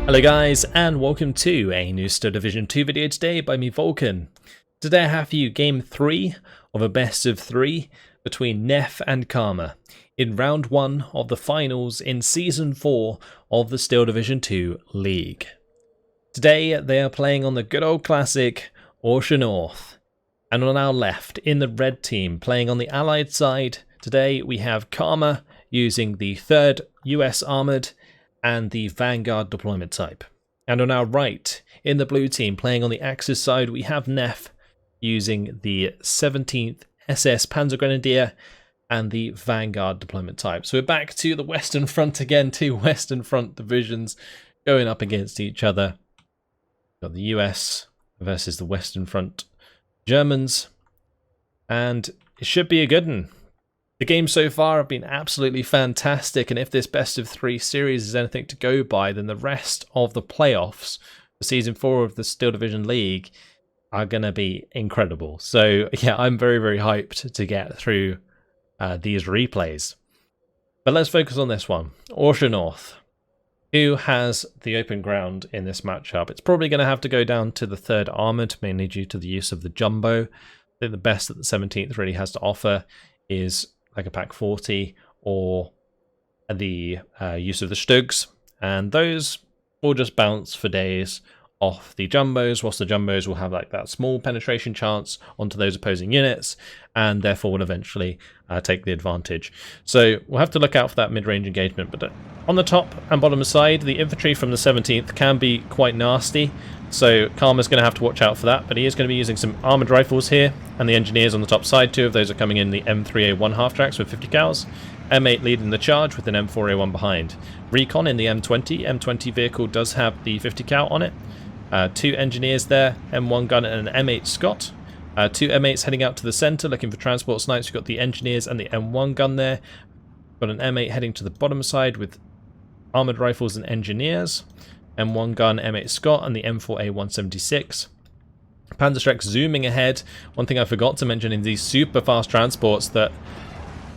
Hello guys, and welcome to a new Steel Division 2 video today by me, Vulcan. Today I have for you game 3 of a best of 3 between Neff and Karma in round 1 of the finals in season 4 of the Steel Division 2 League. Today they are playing on the good old classic Orsha North, and on our left in the red team playing on the allied side today we have Karma using the 3rd US Armoured and the Vanguard deployment type. And on our right, in the blue team, playing on the Axis side, we have Neff using the 17th SS Panzergrenadier and the Vanguard deployment type. So we're back to the Western Front again, 2 Western Front divisions going up against each other. We've got the US versus the Western Front Germans, and it should be a good one. The games so far have been absolutely fantastic, and if this best of 3 series is anything to go by, then the rest of the playoffs for season 4 of the Steel Division League are going to be incredible. So yeah, I'm very, very hyped to get through these replays. But let's focus on this one. Orsha North. Who has the open ground in this matchup? It's probably going to have to go down to the 3rd Armoured, mainly due to the use of the Jumbo. I think the best that the 17th really has to offer is like a Pack 40 or the use of the Stugs, and those will just bounce for days off the Jumbos, whilst the Jumbos will have like that small penetration chance onto those opposing units, and therefore will eventually take the advantage. So we'll have to look out for that mid-range engagement, but on the top and bottom side, the infantry from the 17th can be quite nasty, so Karma's going to have to watch out for that, but he is going to be using some armoured rifles here, and the engineers on the top side. 2 of those are coming in the M3A1 half-tracks with 50 cals, M8 leading the charge with an M4A1 behind. Recon in the M20. M20 vehicle does have the 50 cal on it. 2 engineers there, M1 gun and an M8 Scott. 2 M8s heading out to the centre looking for transport snipes. We've got the engineers and the M1 gun there. Got an M8 heading to the bottom side with armoured rifles and engineers. M1 gun, M8 Scott, and the M4A176. Panzergrenadier zooming ahead. One thing I forgot to mention in these super fast transports that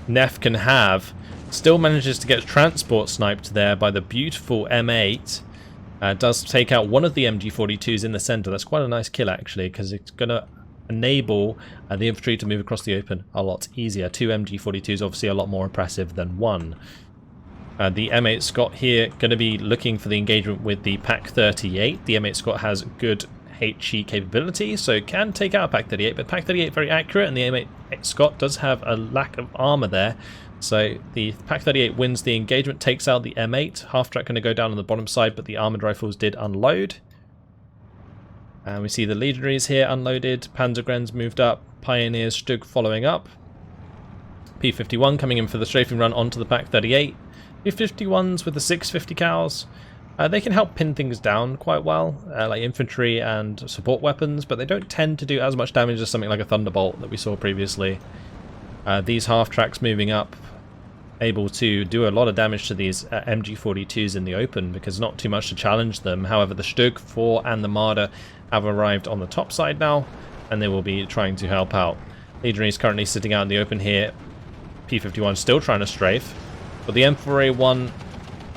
Neff can have, still manages to get transport sniped there by the beautiful M8. Does take out one of the MG42s in the centre. That's quite a nice kill actually, because it's going to enable the infantry to move across the open a lot easier. 2 MG42s obviously a lot more impressive than 1. The M8 Scott here going to be looking for the engagement with the Pack 38. The M8 Scott has good HE capability, so it can take out Pack 38, but Pack 38 very accurate, and the M8 Scott does have a lack of armour there. So the Pack 38 wins the engagement, takes out the M8. Half-track going to go down on the bottom side, but the armoured rifles did unload. And we see the Legionaries here unloaded. Panzergrenadiers moved up. Pioneers Stug following up. P51 coming in for the strafing run onto the Pack 38. P51s with the 650 cals. They can help pin things down quite well, like infantry and support weapons, but they don't tend to do as much damage as something like a Thunderbolt that we saw previously. These half-tracks moving up, able to do a lot of damage to these MG42s in the open because not too much to challenge them. However, the Stug 4 and the Marder have arrived on the top side now, and they will be trying to help out. Legionary is currently sitting out in the open here. P51 still trying to strafe, but the M4A1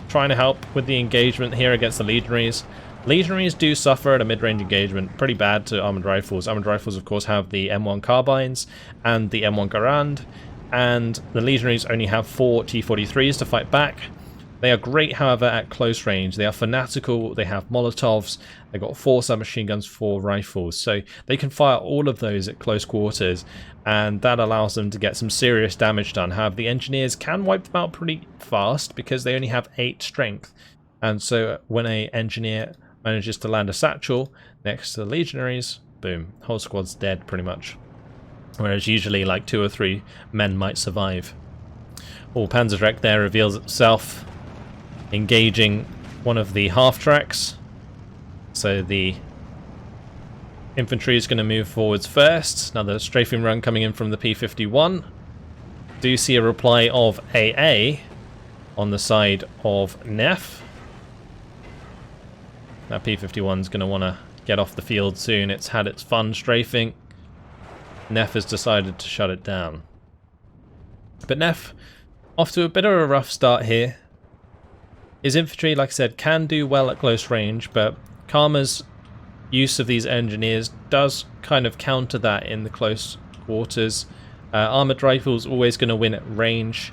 trying to help with the engagement here against the Legionaries. Legionaries do suffer at a mid-range engagement pretty bad to armoured rifles. Armoured rifles, of course, have the M1 carbines and the M1 Garand, and the Legionaries only have 4 T43s to fight back. They are great, however, at close range. They are fanatical, they have Molotovs, they've got 4 submachine guns, 4 rifles, so they can fire all of those at close quarters, and that allows them to get some serious damage done. However, the engineers can wipe them out pretty fast because they only have 8 strength, and so when an engineer manages to land a satchel next to the Legionaries, boom, whole squad's dead pretty much. Whereas usually like 2 or 3 men might survive. Oh, Panzergrenadier there reveals itself, engaging one of the half-tracks. So the infantry is going to move forwards first. Another strafing run coming in from the P51. Do see a reply of AA on the side of Neff. That P51 is going to want to get off the field soon. It's had its fun strafing. Neff has decided to shut it down. But Neff off to a bit of a rough start here. His infantry, like I said, can do well at close range, but Karma's use of these engineers does kind of counter that in the close quarters. Armoured rifles always going to win at range.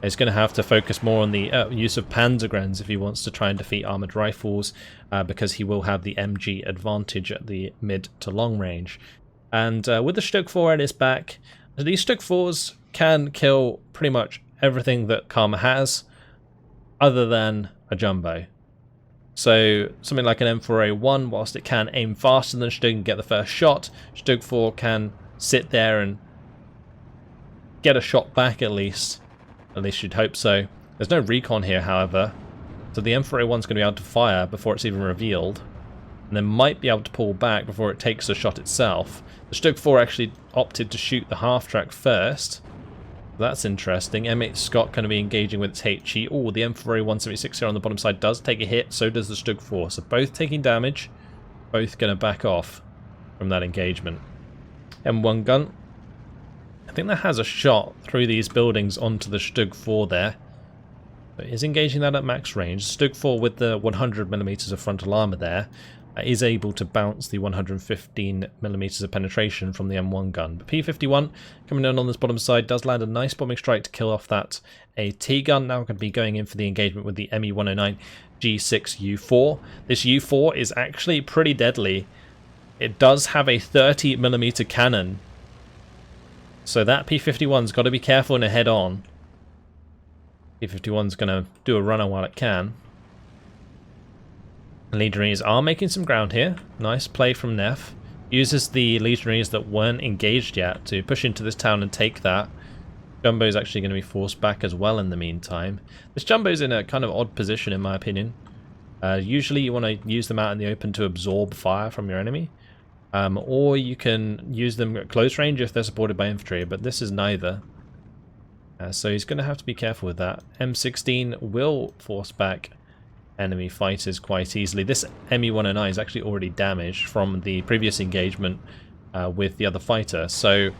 He's going to have to focus more on the use of Panzergrenadiers if he wants to try and defeat armoured rifles, because he will have the MG advantage at the mid to long range. And with the Stug 4 at his back, these Stug 4s can kill pretty much everything that Karma has, other than a jumbo. So something like an M4A1, whilst it can aim faster than Stug and get the first shot, Stug 4 can sit there and get a shot back at least. At least you'd hope so. There's no recon here, however, so the M4A1's going to be able to fire before it's even revealed, and then might be able to pull back before it takes the shot itself. The Stug 4 actually opted to shoot the half-track first. That's interesting. M8 Scott going to be engaging with its HE. Oh, the M4A176 here on the bottom side does take a hit, so does the Stug 4. So both taking damage, both going to back off from that engagement. M1 gun. I think that has a shot through these buildings onto the Stug 4 there. But is engaging that at max range. Stug 4 with the 100mm of frontal armor there is able to bounce the 115mm of penetration from the M1 gun. But P51 coming in on this bottom side does land a nice bombing strike to kill off that AT gun. Now going to be going in for the engagement with the ME109 G6 U4. This U4 is actually pretty deadly. It does have a 30mm cannon, so that P51's got to be careful and head on. P51's going to do a runner while it can. Legionaries are making some ground here. Nice play from Neff. Uses the Legionaries that weren't engaged yet to push into this town and take that. Jumbo's actually going to be forced back as well in the meantime. This Jumbo's in a kind of odd position in my opinion. Usually you want to use them out in the open to absorb fire from your enemy. Or you can use them at close range if they're supported by infantry, but this is neither. So he's going to have to be careful with that. M16 will force back enemy fighters quite easily. This ME109 is actually already damaged from the previous engagement with the other fighter, so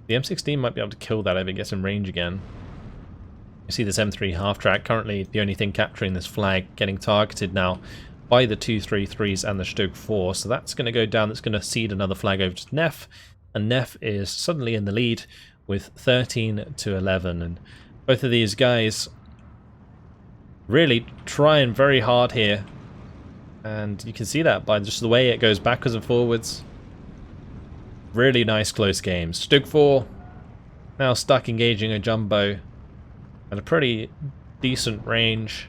the M16 might be able to kill that if it gets in range again. You see this M3 half-track, currently the only thing capturing this flag, getting targeted now by the 233s and the Stug 4, so that's going to go down. That's going to cede another flag over to Neff, and Neff is suddenly in the lead with 13-11, and both of these guys really trying very hard here, and you can see that by just the way it goes backwards and forwards. Really nice close games. Stug 4 now stuck engaging a jumbo at a pretty decent range,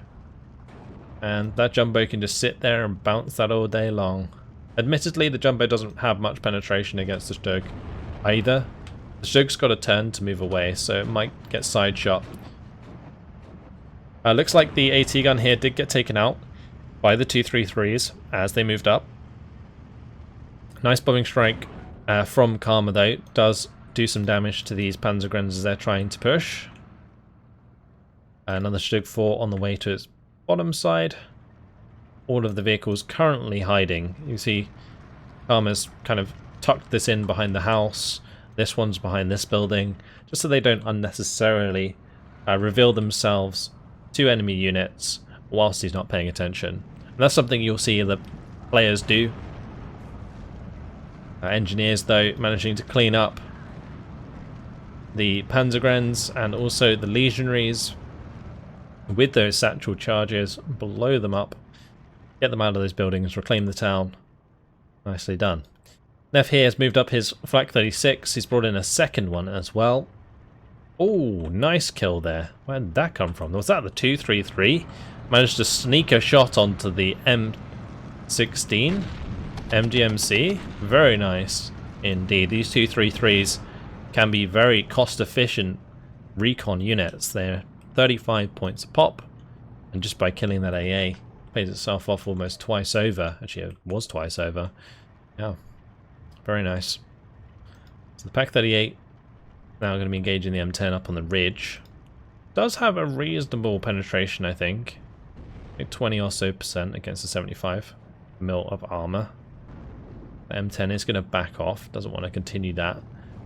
and that jumbo can just sit there and bounce that all day long. Admittedly, the jumbo doesn't have much penetration against the Stug either. The Stug's got a turn to move away, so it might get side shot. Looks like the AT gun here did get taken out by the 233s as they moved up. Nice bombing strike from Karma though. Does do some damage to these Panzergrenadiers as they're trying to push. Another Stug 4 on the way to its bottom side. All of the vehicles currently hiding. You see Karma's kind of tucked this in behind the house. This one's behind this building, just so they don't unnecessarily reveal themselves to enemy units whilst he's not paying attention. And that's something you'll see the players do. Engineers, though, managing to clean up the Panzergrenadiers and also the Legionaries with those satchel charges, blow them up, get them out of those buildings, reclaim the town. Nicely done. Neff here has moved up his Flak 36. He's brought in a second one as well. Oh, nice kill there. Where did that come from? Was that the 233? Managed to sneak a shot onto the M16 MGMC. Very nice indeed. These 233s can be very cost efficient recon units. They're 35 points a pop, and just by killing that AA pays itself off almost twice over. Actually, it was twice over. Yeah, very nice. So the Pak 38 now going to be engaging the M10 up on the ridge. Does have a reasonable penetration, I think. Like 20 or so % against the 75 mil of armor. The M10 is going to back off, doesn't want to continue that.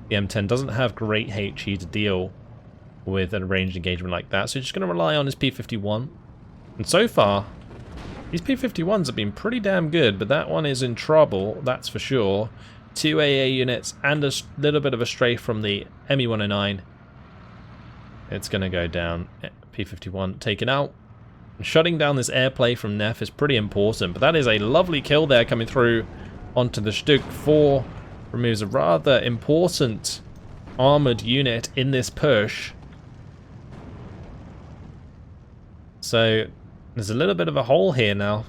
The M10 doesn't have great HE to deal with a ranged engagement like that, so he's just going to rely on his P51. And so far, these P-51s have been pretty damn good, but that one is in trouble, that's for sure. 2 AA units and a little bit of a stray from the Me-109. It's going to go down. P-51 taken out. And shutting down this airplay from Neff is pretty important, but that is a lovely kill there coming through onto the Stug 4. Removes a rather important armoured unit in this push. So there's a little bit of a hole here now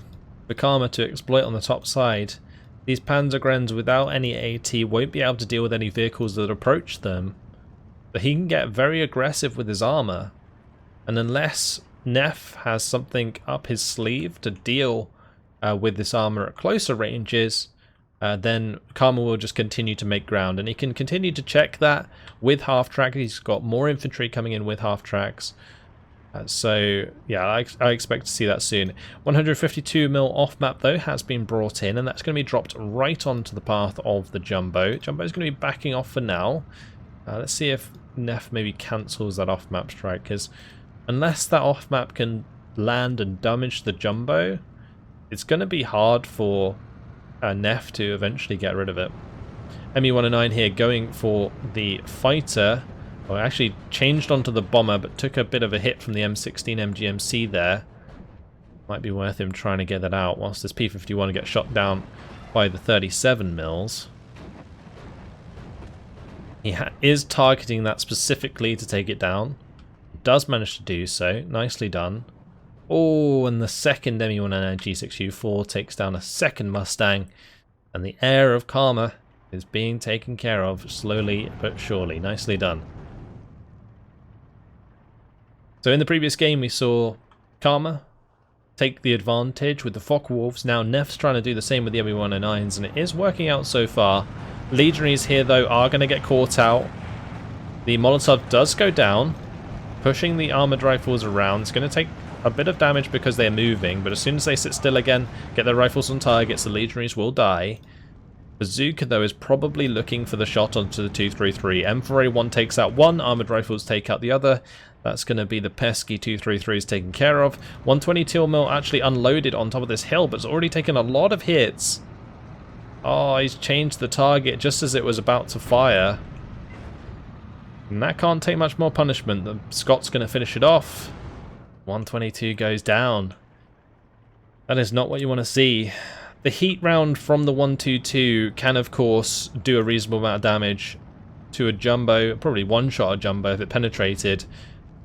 for Karma to exploit on the top side. These Panzergrenadiers without any AT won't be able to deal with any vehicles that approach them. But he can get very aggressive with his armor. And unless Neff has something up his sleeve to deal with this armor at closer ranges, then Karma will just continue to make ground. And he can continue to check that with half-track. He's got more infantry coming in with half-tracks. So, yeah, I expect to see that soon. 152mm off-map, though, has been brought in, and that's going to be dropped right onto the path of the Jumbo. Jumbo's going to be backing off for now. Let's see if Neff maybe cancels that off-map strike, because unless that off-map can land and damage the Jumbo, it's going to be hard for Neff to eventually get rid of it. Me-109 here going for the fighter. Well, actually changed onto the bomber, but took a bit of a hit from the M16 MGMC there. Might be worth him trying to get that out whilst this P-51 gets shot down by the 37mm. He is targeting that specifically to take it down. Does manage to do so. Nicely done. Oh, and the second Me-109 G6U4 takes down a second Mustang. And the heir of Karma is being taken care of slowly but surely. Nicely done. So in the previous game we saw Karma take the advantage with the Focke-Wulfs. Now Neff's trying to do the same with the Me-109s, and it is working out so far. Legionaries here though are going to get caught out. The Molotov does go down, pushing the armoured rifles around. It's going to take a bit of damage because they're moving, but as soon as they sit still again, get their rifles on targets, the Legionaries will die. Bazooka though is probably looking for the shot onto the 233. M4A1 takes out one, armoured rifles take out the other. That's going to be the pesky 233s taken care of. 122mm actually unloaded on top of this hill, but it's already taken a lot of hits. Oh, he's changed the target just as it was about to fire. And that can't take much more punishment. The Scott's going to finish it off. 122 goes down. That is not what you want to see. The heat round from the 122 can, of course, do a reasonable amount of damage to a Jumbo. Probably one-shot a Jumbo if it penetrated.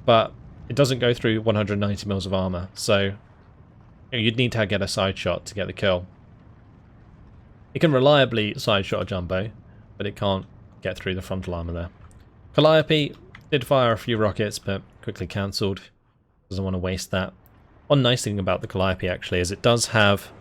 But it doesn't go through 190mm of armor, so you'd need to get a side shot to get the kill. It can reliably side shot a Jumbo, but it can't get through the frontal armor there. Calliope did fire a few rockets, but quickly cancelled. Doesn't want to waste that. One nice thing about the Calliope actually is it does have,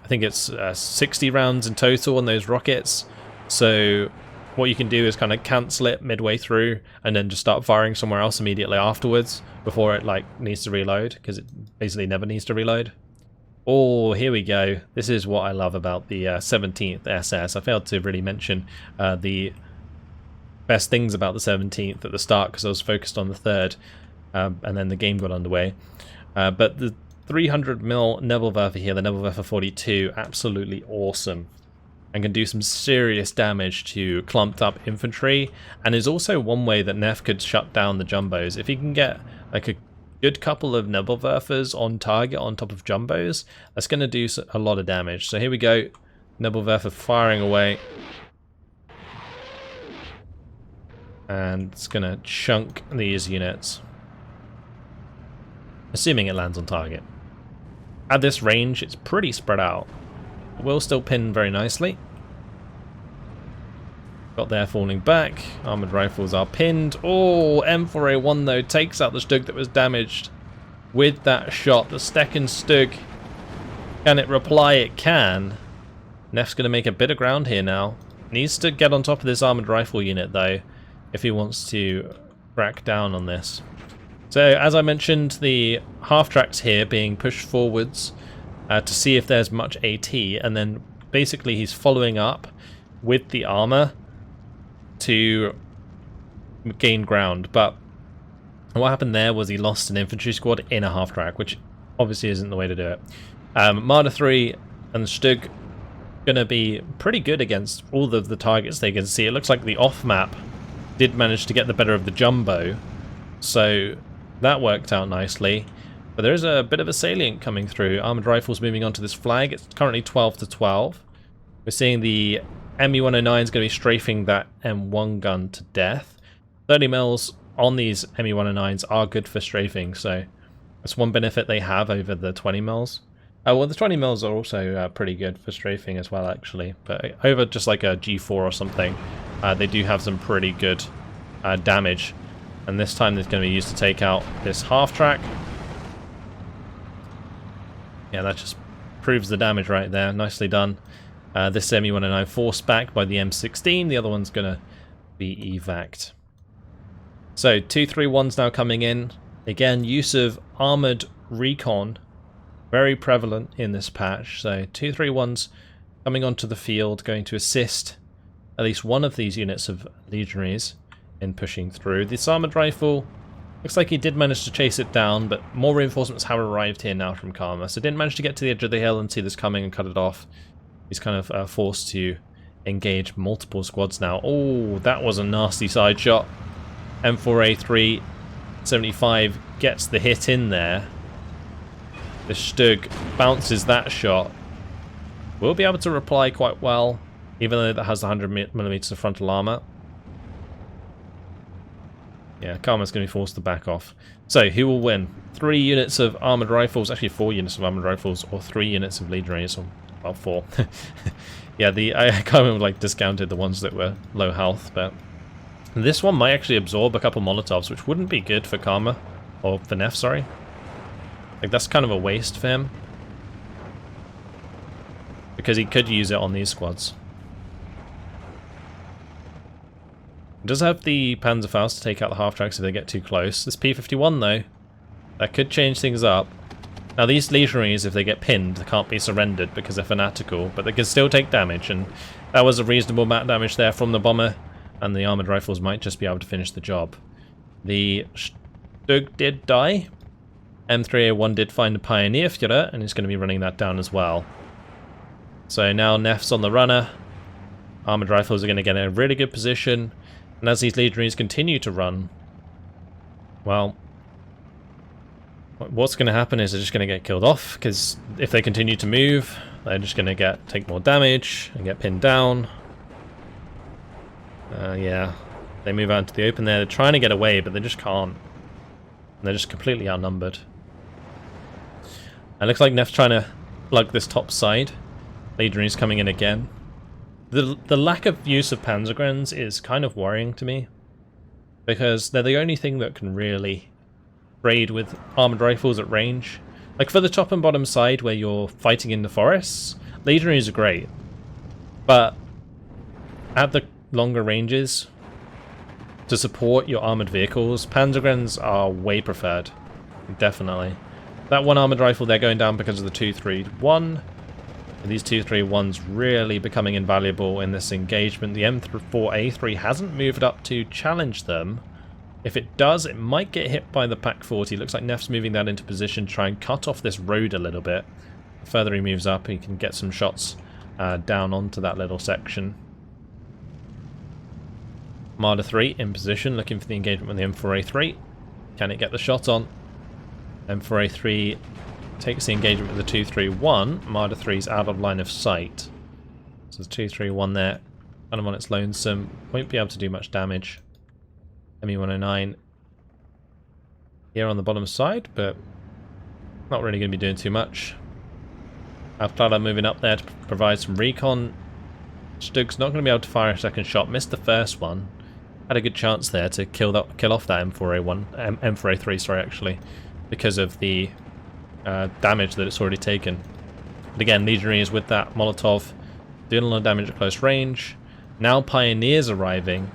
I think it's 60 rounds in total on those rockets, so what you can do is kind of cancel it midway through and then just start firing somewhere else immediately afterwards before it like needs to reload, because it basically never needs to reload. Oh, here we go. This is what I love about the 17th SS. I failed to really mention the best things about the 17th at the start because I was focused on the 3rd and then the game got underway. But the 300mm Nebelwerfer here, the Nebelwerfer 42, absolutely awesome. And can do some serious damage to clumped up infantry, and is also one way that Neff could shut down the Jumbos. If he can get like a good couple of Nebelwerfers on target on top of Jumbos, that's going to do a lot of damage. So here we go, Nebelwerfer firing away. And it's going to chunk these units. Assuming it lands on target. At this range, it's pretty spread out. Will still pin very nicely. Got there falling back. Armoured rifles are pinned. Oh, M4A1 though takes out the Stug that was damaged with that shot. The second Stug. Can it reply? It can. Neff's going to make a bit of ground here now. Needs to get on top of this armoured rifle unit though, if he wants to crack down on this. So as I mentioned, the half-tracks here being pushed forwards to see if there's much AT, and then basically he's following up with the armor to gain ground. But what happened there was he lost an infantry squad in a half-track, which obviously isn't the way to do it. Marder 3 and Stug going to be pretty good against all of the targets they can see. It looks like the off-map did manage to get the better of the Jumbo, so that worked out nicely. But there is a bit of a salient coming through. Armoured rifles moving onto this flag. It's currently 12 to 12. We're seeing the ME-109 is going to be strafing that M1 gun to death. 30 mils on these ME-109s are good for strafing, so that's one benefit they have over the 20 mils. Well, the 20 mils are also pretty good for strafing as well, actually. But over just like a G4 or something, they do have some pretty good damage. And this time it's going to be used to take out this half-track. Yeah, that just proves the damage right there. Nicely done. This ME-109 forced back by the M16. The other one's going to be evac'd. So 231's now coming in. Again, use of armoured recon. Very prevalent in this patch. So 231's coming onto the field, going to assist at least one of these units of legionaries in pushing through. This armoured rifle looks like he did manage to chase it down, but more reinforcements have arrived here now from Karma. So didn't manage to get to the edge of the hill and see this coming and cut it off. He's kind of forced to engage multiple squads now. Oh, that was a nasty side shot. M4A3 75 gets the hit in there. The Stug bounces that shot. We'll be able to reply quite well, even though that has 100mm of frontal armor. Yeah, Karma's going to be forced to back off. So, who will win? 3 units of armoured rifles, actually 4 units of armoured rifles, or 3 units of legionaries, or, well, 4. Yeah, I kind of like discounted the ones that were low health, but this one might actually absorb a couple Molotovs, which wouldn't be good for Karma, or for Neff, sorry. Like, that's kind of a waste for him, because he could use it on these squads. He does have the Panzerfaust to take out the half-tracks if they get too close. This P-51, though, that could change things up. Now, these legionaries, if they get pinned, they can't be surrendered because they're fanatical, but they can still take damage, and that was a reasonable amount of damage there from the bomber, and the armoured rifles might just be able to finish the job. The Stug did die. M3A1 did find a Pioneer Führer, and he's going to be running that down as well. So now Neff's on the runner. Armoured rifles are going to get in a really good position. And as these legionaries continue to run, well, what's going to happen is they're just going to get killed off, because if they continue to move, they're just going to take more damage and get pinned down. Yeah, they move out into the open there. They're trying to get away, but they just can't. And they're just completely outnumbered. It looks like Neff's trying to plug this top side. Legionaries coming in again. The lack of use of Panzergrenadiers is kind of worrying to me, because they're the only thing that can really raid with armoured rifles at range. Like, for the top and bottom side where you're fighting in the forests, Legionaries are great. But at the longer ranges, to support your armoured vehicles, Panzergrenadiers are way preferred. Definitely. That one armoured rifle, they're going down because of the 231. These 231s really becoming invaluable in this engagement. The M4A3 hasn't moved up to challenge them. If it does, it might get hit by the PaK-40. Looks like Neff's moving that into position to try and cut off this road a little bit. The further he moves up, he can get some shots down onto that little section. Marder 3 in position, looking for the engagement with the M4A3. Can it get the shot on? M4A3 takes the engagement with the 231. Marder 3's out of line of sight. So there's 231 there, kind of on its lonesome. Won't be able to do much damage. ME-109 here on the bottom side, but not really going to be doing too much. Alpha moving up there to provide some recon. Stug's not going to be able to fire a second shot. Missed the first one. Had a good chance there to kill off that M4A3, sorry, actually, because of the damage that it's already taken. But again, Legionaries with that Molotov doing a lot of damage at close range. Now Pioneers arriving.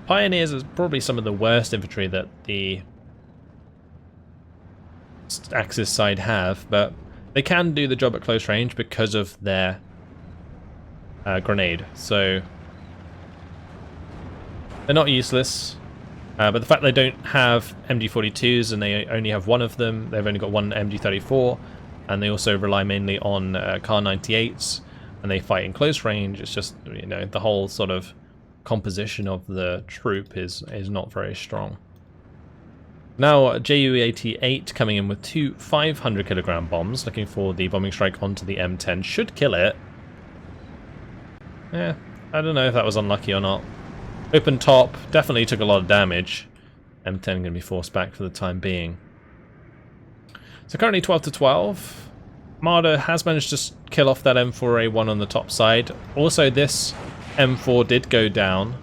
Pioneers is probably some of the worst infantry that the Axis side have, but they can do the job at close range because of their grenade. So they're not useless. But the fact they don't have MG42s and they only have one of them, they've only got one MG34, and they also rely mainly on Kar 98s, and they fight in close range. It's just, you know, the whole sort of composition of the troop is not very strong. Now Ju-88 coming in with two 500 kilogram bombs, looking for the bombing strike onto the M10. Should kill it. Yeah, I don't know if that was unlucky or not. Open top, definitely took a lot of damage. M10 going to be forced back for the time being. So currently 12 to 12. Marder has managed to kill off that M4A1 on the top side. Also, this M4 did go down.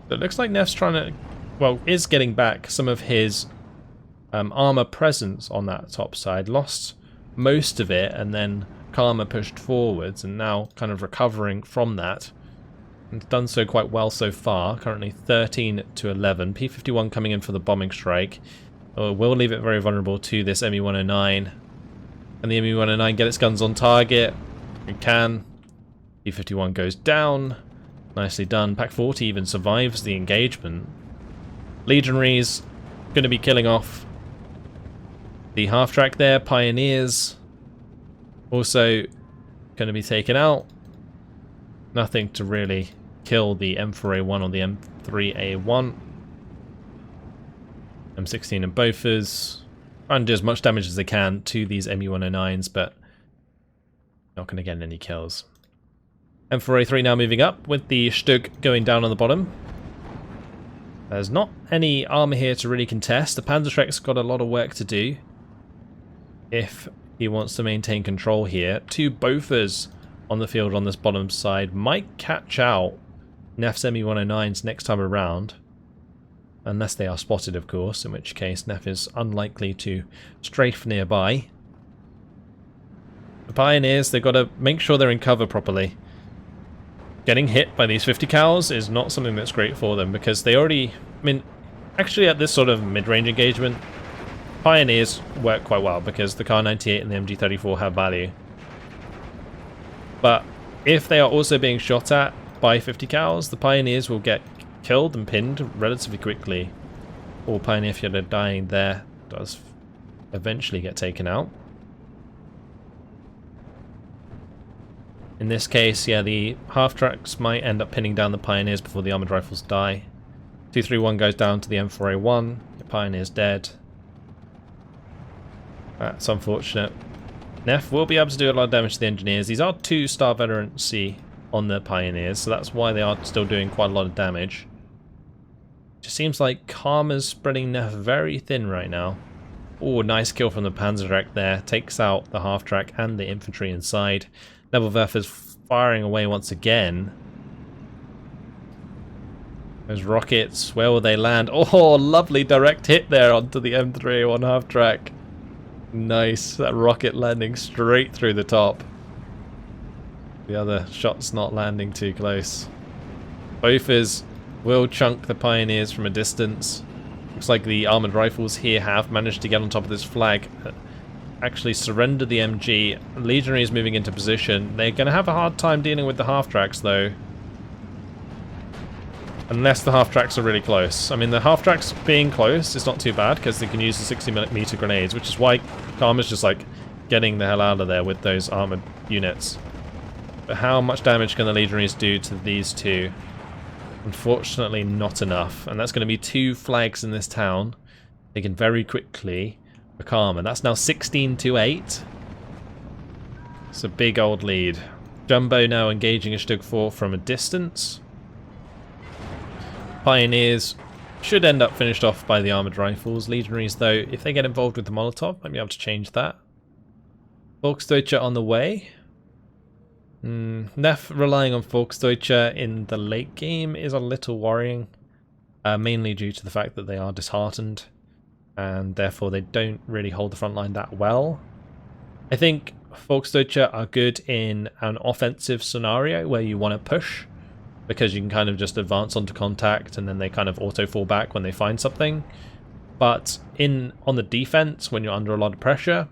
But it looks like Neff's trying to, well, is getting back some of his armor presence on that top side. Lost most of it, and then Karma pushed forwards, and now kind of recovering from that. And done so quite well so far. Currently 13 to 11. P51 coming in for the bombing strike. Will leave it very vulnerable to this ME109. And the ME109 get its guns on target. It can. P51 goes down. Nicely done. Pack 40 even survives the engagement. Legionaries going to be killing off the half-track there. Pioneers also going to be taken out. Nothing to really kill the M4A1 or the M3A1. M16 and Bofors. Trying to do as much damage as they can to these ME109s, but not going to get any kills. M4A3 now moving up with the Stug going down on the bottom. There's not any armor here to really contest. The Panzergrenadier's got a lot of work to do if he wants to maintain control here. Two Bofors on the field on this bottom side might catch out Neff's ME109s next time around. Unless they are spotted, of course, in which case Neff is unlikely to strafe nearby. The Pioneers, they've got to make sure they're in cover properly. Getting hit by these 50 cals is not something that's great for them, because they already... I mean, actually at this sort of mid-range engagement, Pioneers work quite well, because the Kar 98 and the MG34 have value. But if they are also being shot at by 50 cals, the Pioneers will get killed and pinned relatively quickly. Or Pioneer Fielder dying there does eventually get taken out. In this case, yeah, the half-tracks might end up pinning down the Pioneers before the armoured rifles die. 231 goes down to the M4A1. The Pioneer's dead. That's unfortunate. Neff will be able to do a lot of damage to the engineers. These are 2-star veterancy on the Pioneers, so that's why they are still doing quite a lot of damage. Just seems like Karma's spreading Neff very thin right now. Oh, nice kill from the Panzergrenadier there. Takes out the half-track and the infantry inside. Nebelwerfer is firing away once again. Those rockets, where will they land? Oh, lovely direct hit there onto the M3A1 half-track. Nice, that rocket landing straight through the top. The other shot's not landing too close. Bofors will chunk the Pioneers from a distance. Looks like the armoured rifles here have managed to get on top of this flag. Actually surrender the MG. Legionaries moving into position. They're going to have a hard time dealing with the half-tracks though. Unless the half-tracks are really close. I mean, the half-tracks being close is not too bad because they can use the 60mm grenades, which is why Karma's just like getting the hell out of there with those armoured units. But how much damage can the Legionaries do to these two? Unfortunately, not enough. And that's going to be 2 flags in this town. Taken very quickly for Karma. That's now 16 to 8. It's a big old lead. Jumbo now engaging a Stug 4 from a distance. Pioneers should end up finished off by the armoured rifles. Legionaries, though, if they get involved with the Molotov, might be able to change that. Volksdeutsche on the way. Neff relying on Volksdeutsche in the late game is a little worrying, mainly due to the fact that they are disheartened and therefore they don't really hold the front line that well. I think Volksdeutsche are good in an offensive scenario where you want to push, because you can kind of just advance onto contact and then they kind of auto fall back when they find something. But on the defense, when you're under a lot of pressure,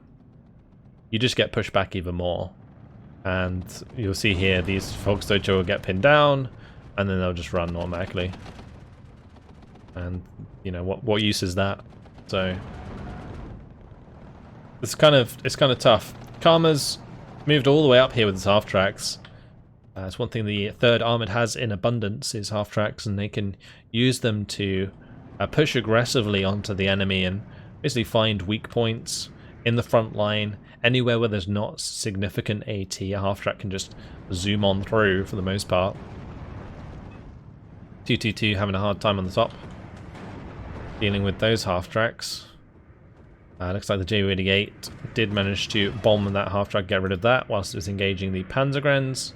you just get pushed back even more. And you'll see here, these Volksdeutsche will get pinned down, and then they'll just run automatically. And, you know, what use is that? So it's kind of tough. Karma's moved all the way up here with his half tracks. It's one thing the 3rd Armoured has in abundance is half tracks, and they can use them to push aggressively onto the enemy and basically find weak points in the front line. Anywhere where there's not significant AT, a half track can just zoom on through for the most part. 222 having a hard time on the top, dealing with those half tracks. Looks like the Ju-88 did manage to bomb that half track, get rid of that, whilst it was engaging the Panzergrenadiers.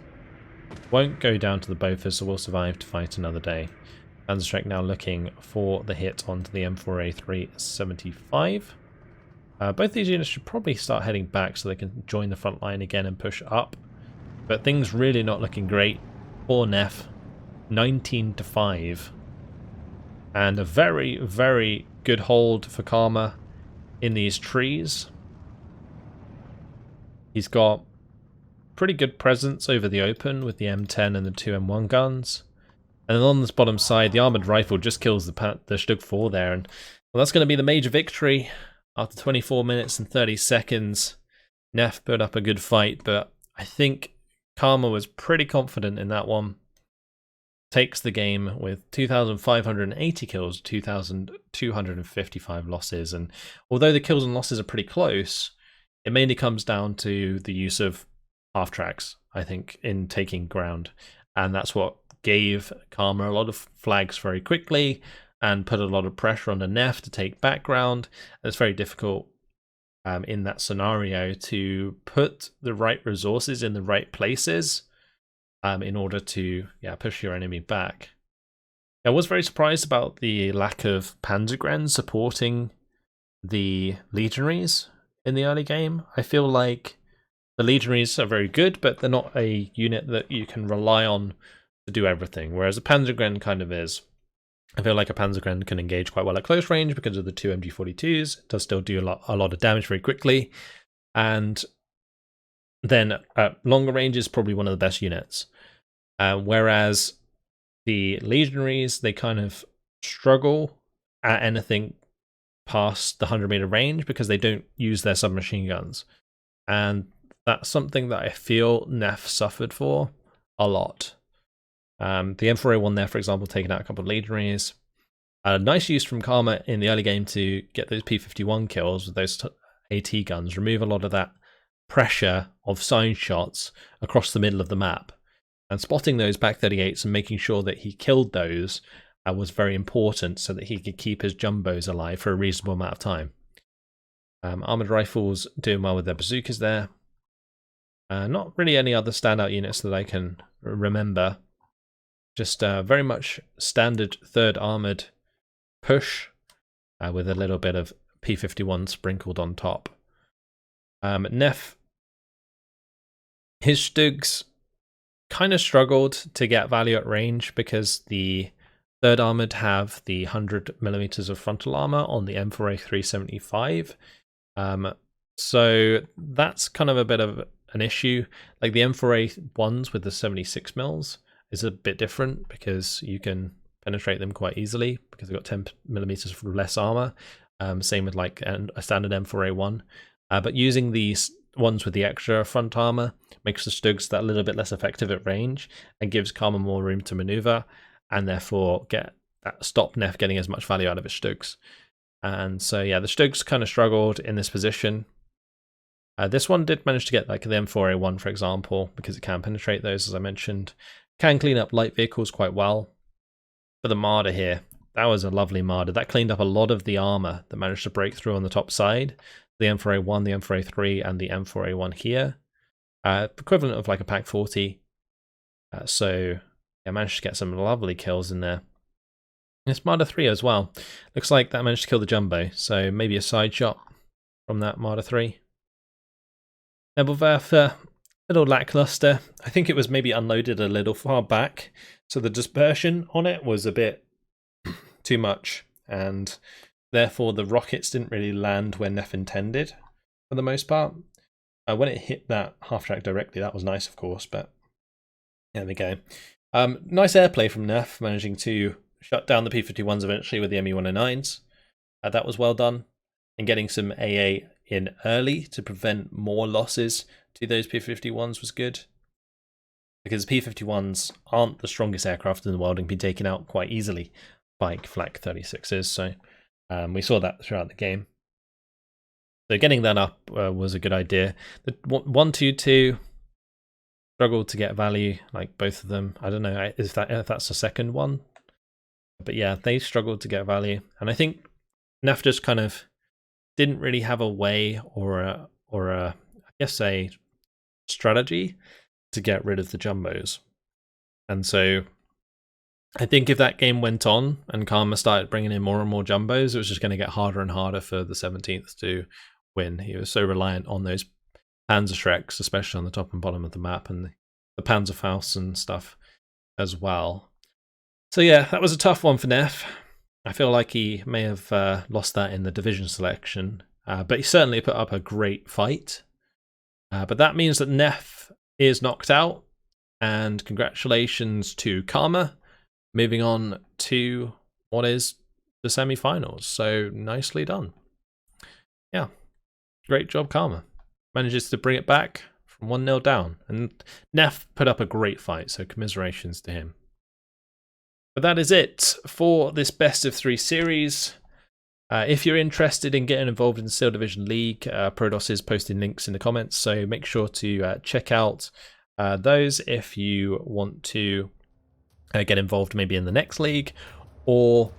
Won't go down to the Bofors, so will survive to fight another day. Panzergrenadier now looking for the hit onto the M4A375. Both these units should probably start heading back so they can join the front line again and push up. But things really not looking great for Neff. 19-5. And a very, very good hold for Karma in these trees. He's got pretty good presence over the open with the M10 and the 2 M1 guns. And then on this bottom side, the armoured rifle just kills the Stug 4 there. And well, that's going to be the major victory. After 24 minutes and 30 seconds, Neff put up a good fight, but I think Karma was pretty confident in that one. Takes the game with 2,580 kills, 2,255 losses. And although the kills and losses are pretty close, it mainly comes down to the use of half tracks, I think, in taking ground. And that's what gave Karma a lot of flags very quickly and put a lot of pressure on the Neff to take background. It's very difficult in that scenario to put the right resources in the right places in order to push your enemy back. I was very surprised about the lack of Panzergren supporting the Legionaries in the early game. I feel like the Legionaries are very good, but they're not a unit that you can rely on to do everything, whereas a Panzergren kind of is. I feel like a Panzergren can engage quite well at close range because of the 2 MG42s. It does still do a lot of damage very quickly. And then at longer range is probably one of the best units. Whereas the Legionaries, they kind of struggle at anything past the 100-meter range because they don't use their submachine guns. And that's something that I feel Neff suffered for a lot. The M4A1 there, for example, taking out a couple of Legionaries. Nice use from Karma in the early game to get those P51 kills with those AT guns, remove a lot of that pressure of side shots across the middle of the map. And spotting those back 38s and making sure that he killed those was very important so that he could keep his jumbos alive for a reasonable amount of time. Armoured rifles doing well with their bazookas there. Not really any other standout units that I can remember. Just very much standard 3rd Armoured push with a little bit of P51 sprinkled on top. Neff, his Stugs kind of struggled to get value at range because the 3rd Armoured have the 100mm of frontal armor on the M4A375. So that's kind of a bit of an issue. Like the M4A1s with the 76mm is a bit different because you can penetrate them quite easily because they've got 10mm less armor. Same with like a standard M4A1. But using these ones with the extra front armor makes the Stugs that little bit less effective at range and gives Karma more room to maneuver and therefore stop Neff getting as much value out of his Stugs. And so yeah, the Stugs kind of struggled in this position. This one did manage to get like the M4A1, for example, because it can penetrate those, as I mentioned. Can clean up light vehicles quite well. For the Marder here, that was a lovely Marder. That cleaned up a lot of the armor that managed to break through on the top side. The M4A1, the M4A3, and the M4A1 here. Equivalent of like a Pack 40. So I managed to get some lovely kills in there. It's Marder 3 as well. Looks like that managed to kill the Jumbo, so maybe a side shot from that Marder 3. Nebelwerfer, a little lackluster. I think it was maybe unloaded a little far back, so the dispersion on it was a bit too much, and therefore the rockets didn't really land where Neff intended, for the most part. When it hit that half-track directly, that was nice, of course, but there we go. Nice airplay from Neff, managing to shut down the P-51s eventually with the ME-109s. That was well done. And getting some AA in early to prevent more losses to those P-51s was good. Because P-51s aren't the strongest aircraft in the world and can be taken out quite easily by Flak 36s. So we saw that throughout the game. So getting that up was a good idea. The 122 struggled to get value, like both of them. I don't know if that's the second one. But yeah, they struggled to get value. And I think Neff just kind of didn't really have a way or a I guess a strategy to get rid of the jumbos. And so I think if that game went on and Karma started bringing in more and more jumbos, it was just going to get harder and harder for the 17th to win. He was so reliant on those Panzerschrecks, especially on the top and bottom of the map, and the Panzerfaust and stuff as well. So yeah, that was a tough one for Neff. I feel like he may have lost that in the division selection, but he certainly put up a great fight. But that means that Neff is knocked out, and congratulations to Karma, moving on to what is the semi-finals. So nicely done. Yeah, great job, Karma. Manages to bring it back from 1-0 down, and Neff put up a great fight, so commiserations to him. But that is it for this best of 3 series. If you're interested in getting involved in the Steel Division League, Prodos is posting links in the comments, so make sure to check out those if you want to get involved maybe in the next league, or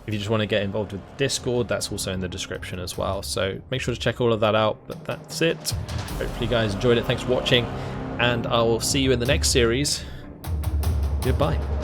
if you just want to get involved with Discord, that's also in the description as well. So make sure to check all of that out. But that's it. Hopefully you guys enjoyed it. Thanks for watching, and I will see you in the next series. Goodbye.